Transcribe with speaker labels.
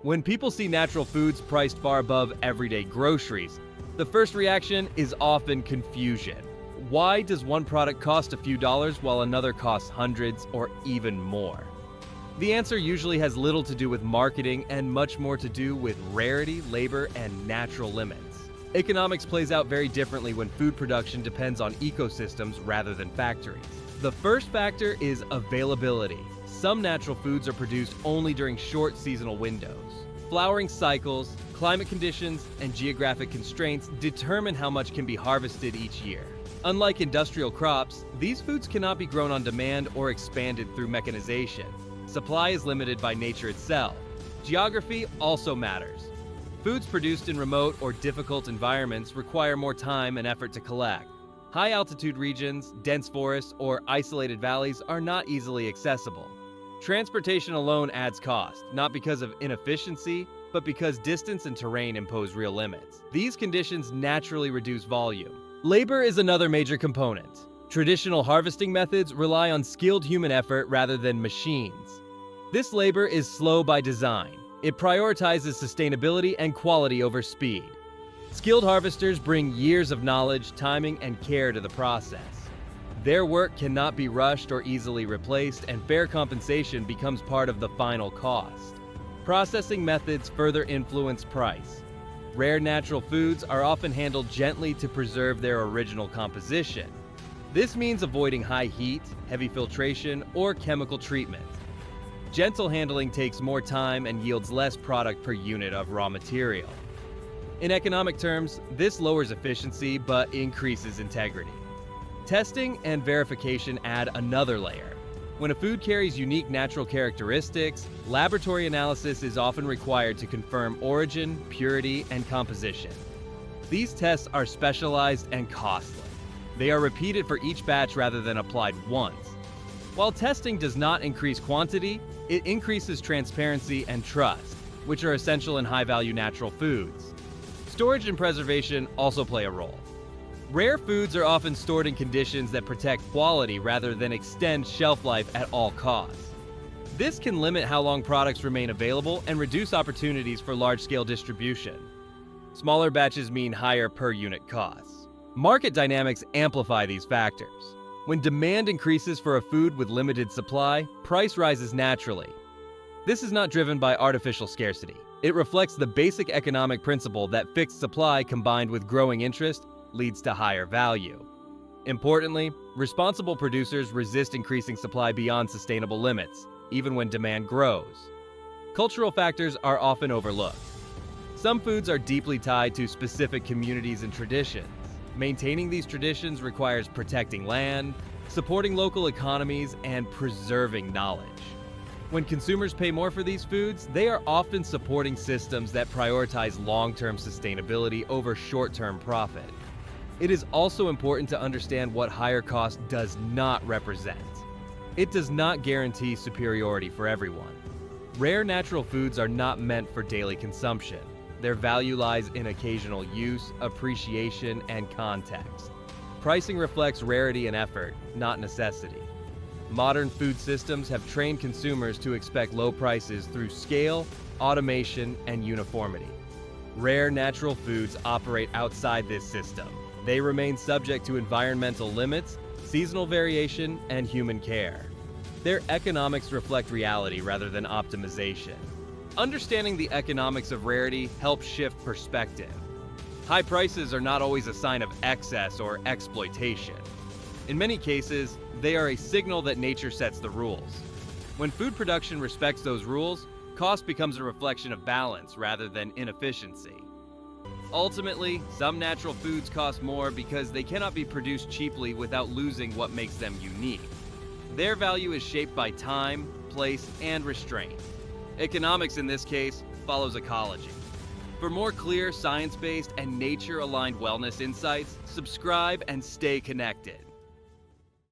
Speaker 1: When people see natural foods priced far above everyday groceries, the first reaction is often confusion. Why does one product cost a few dollars while another costs hundreds or even more? The answer usually has little to do with marketing and much more to do with rarity, labor, and natural limits. Economics plays out very differently when food production depends on ecosystems rather than factories. The first factor is availability. Some natural foods are produced only during short seasonal windows. Flowering cycles, climate conditions, and geographic constraints determine how much can be harvested each year. Unlike industrial crops, these foods cannot be grown on demand or expanded through mechanization. Supply is limited by nature itself. Geography also matters. Foods produced in remote or difficult environments require more time and effort to collect. High-altitude regions, dense forests, or isolated valleys are not easily accessible. Transportation alone adds cost, not because of inefficiency, but because distance and terrain impose real limits. These conditions naturally reduce volume. Labor is another major component. Traditional harvesting methods rely on skilled human effort rather than machines. This labor is slow by design. It prioritizes sustainability and quality over speed. Skilled harvesters bring years of knowledge, timing, and care to the process. Their work cannot be rushed or easily replaced, and fair compensation becomes part of the final cost. Processing methods further influence price. Rare natural foods are often handled gently to preserve their original composition. This means avoiding high heat, heavy filtration, or chemical treatment. Gentle handling takes more time and yields less product per unit of raw material. In economic terms, this lowers efficiency but increases integrity. Testing and verification add another layer. When a food carries unique natural characteristics, laboratory analysis is often required to confirm origin, purity, and composition. These tests are specialized and costly. They are repeated for each batch rather than applied once. While testing does not increase quantity, it increases transparency and trust, which are essential in high-value natural foods. Storage and preservation also play a role. Rare foods are often stored in conditions that protect quality rather than extend shelf life at all costs. This can limit how long products remain available and reduce opportunities for large-scale distribution. Smaller batches mean higher per-unit costs. Market dynamics amplify these factors. When demand increases for a food with limited supply, price rises naturally. This is not driven by artificial scarcity. It reflects the basic economic principle that fixed supply combined with growing interest leads to higher value. Importantly, responsible producers resist increasing supply beyond sustainable limits, even when demand grows. Cultural factors are often overlooked. Some foods are deeply tied to specific communities and traditions. Maintaining these traditions requires protecting land, supporting local economies, and preserving knowledge. When consumers pay more for these foods, they are often supporting systems that prioritize long-term sustainability over short-term profit. It is also important to understand what higher cost does not represent. It does not guarantee superiority for everyone. Rare natural foods are not meant for daily consumption. Their value lies in occasional use, appreciation, and context. Pricing reflects rarity and effort, not necessity. Modern food systems have trained consumers to expect low prices through scale, automation, and uniformity. Rare natural foods operate outside this system. They remain subject to environmental limits, seasonal variation, and human care. Their economics reflect reality rather than optimization. Understanding the economics of rarity helps shift perspective. High prices are not always a sign of excess or exploitation. In many cases, they are a signal that nature sets the rules. When food production respects those rules, cost becomes a reflection of balance rather than inefficiency. Ultimately, some natural foods cost more because they cannot be produced cheaply without losing what makes them unique. Their value is shaped by time, place, and restraint. Economics in this case follows ecology. For more clear, science-based, and nature-aligned wellness insights, subscribe and stay connected.